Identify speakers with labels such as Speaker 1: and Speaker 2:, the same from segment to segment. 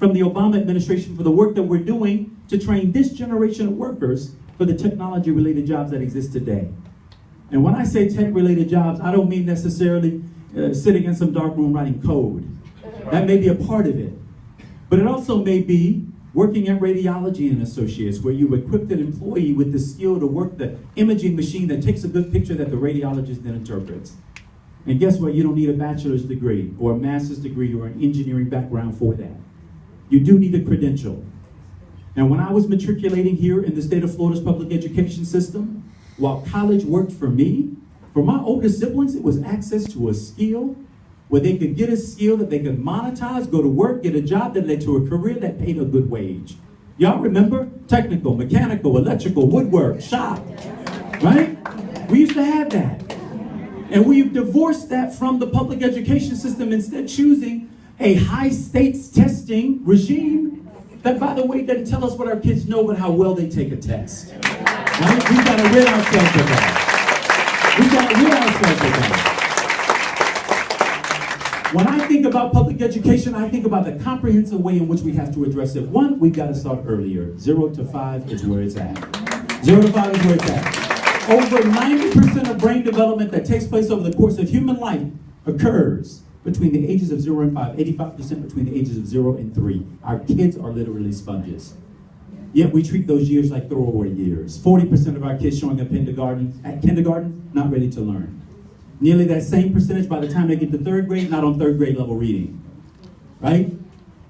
Speaker 1: from the Obama administration for the work that we're doing to train this generation of workers for the technology-related jobs that exist today. And when I say tech-related jobs, I don't mean necessarily sitting in some dark room writing code. That may be a part of it. But it also may be working at Radiology and Associates, where you equip an employee with the skill to work the imaging machine that takes a good picture that the radiologist then interprets. And guess what? You don't need a bachelor's degree or a master's degree or an engineering background for that. You do need a credential. And when I was matriculating here in the state of Florida's public education system, while college worked for me, for my older siblings, it was access to a skill where they could get a skill that they could monetize, go to work, get a job that led to a career that paid a good wage. Y'all remember? Technical, mechanical, electrical, woodwork, shop, right? We used to have that. And we've divorced that from the public education system, instead choosing a high stakes testing regime that, by the way, doesn't tell us what our kids know, but how well they take a test. Right? We've got to rid ourselves of that. We've got to rid ourselves of that. When I think about public education, I think about the comprehensive way in which we have to address it. One, we've got to start earlier. 0 to 5 is where it's at. 0 to 5 is where it's at. Over 90% of brain development that takes place over the course of human life occurs between the ages of 0 and 5, 85% between the ages of 0 and 3. Our kids are literally sponges. Yet we treat those years like throwaway years. 40% of our kids showing up at kindergarten, not ready to learn. Nearly that same percentage by the time they get to third grade, not on third grade level reading, right?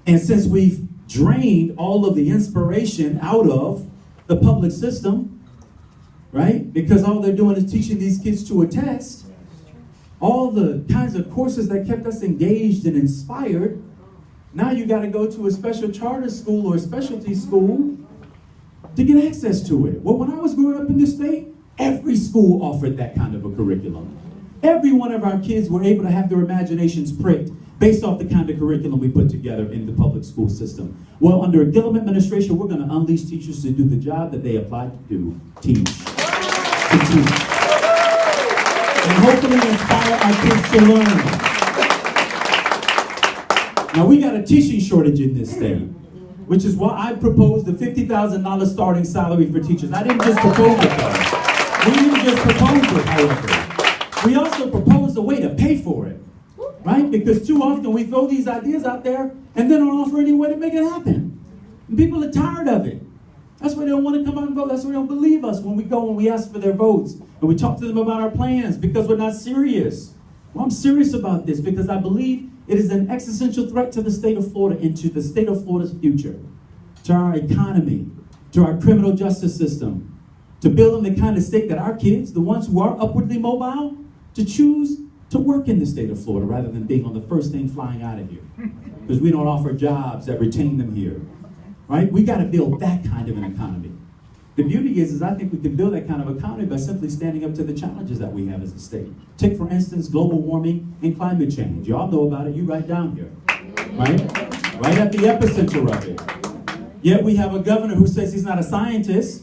Speaker 1: And since we've drained all of the inspiration out of the public system, right? Because all they're doing is teaching these kids to a test, all the kinds of courses that kept us engaged and inspired, now you got to go to a special charter school or a specialty school to get access to it. Well, when I was growing up in this state, every school offered that kind of a curriculum. Every one of our kids were able to have their imaginations pricked based off the kind of curriculum we put together in the public school system. Well, under a Gillum administration, we're going to unleash teachers to do the job that they applied to do, teach. To teach. And hopefully inspire our kids to learn. Now, we got a teaching shortage in this state, which is why I proposed the $50,000 starting salary for teachers. I didn't just propose it, though. We didn't just propose it, however. We also proposed a way to pay for it, right? Because too often we throw these ideas out there and then don't offer any way to make it happen. And people are tired of it. That's why they don't want to come out and vote. That's why they don't believe us when we go and we ask for their votes. And we talk to them about our plans because we're not serious. Well, I'm serious about this because I believe it is an existential threat to the state of Florida and to the state of Florida's future, to our economy, to our criminal justice system, to building the kind of state that our kids, the ones who are upwardly mobile, to choose to work in the state of Florida rather than being on the first thing flying out of here. Because we don't offer jobs that retain them here, right? We got to build that kind of an economy. The beauty is I think we can build that kind of economy by simply standing up to the challenges that we have as a state. Take, for instance, global warming and climate change. You all know about it, you right down here, right? Right at the epicenter of it. Yet we have a governor who says he's not a scientist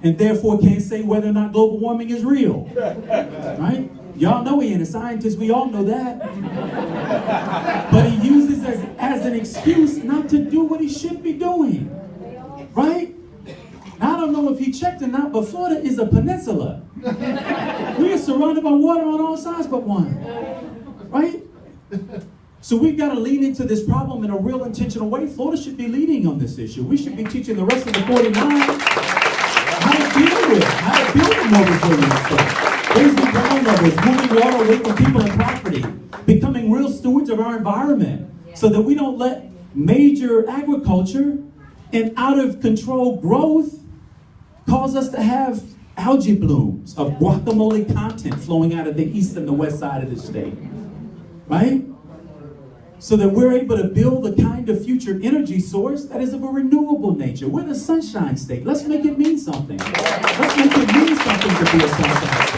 Speaker 1: and therefore can't say whether or not global warming is real, right? Y'all know he ain't a scientist, we all know that. But he uses it as an excuse not to do what he should be doing, right? Now, I don't know if he checked or not, but Florida is a peninsula. We are surrounded by water on all sides but one, right? So we've got to lean into this problem in a real intentional way. Florida should be leading on this issue. We should be teaching the rest of the 49 how to deal with, how to build a more resilient state. Raising ground levels, moving water away from people and property, becoming real stewards of our environment so that we don't let major agriculture and out of control growth cause us to have algae blooms of guacamole content flowing out of the east and the west side of the state, right? So that we're able to build the kind of future energy source that is of a renewable nature. We're the sunshine state. Let's make it mean something. Let's make it mean something to be a sunshine state.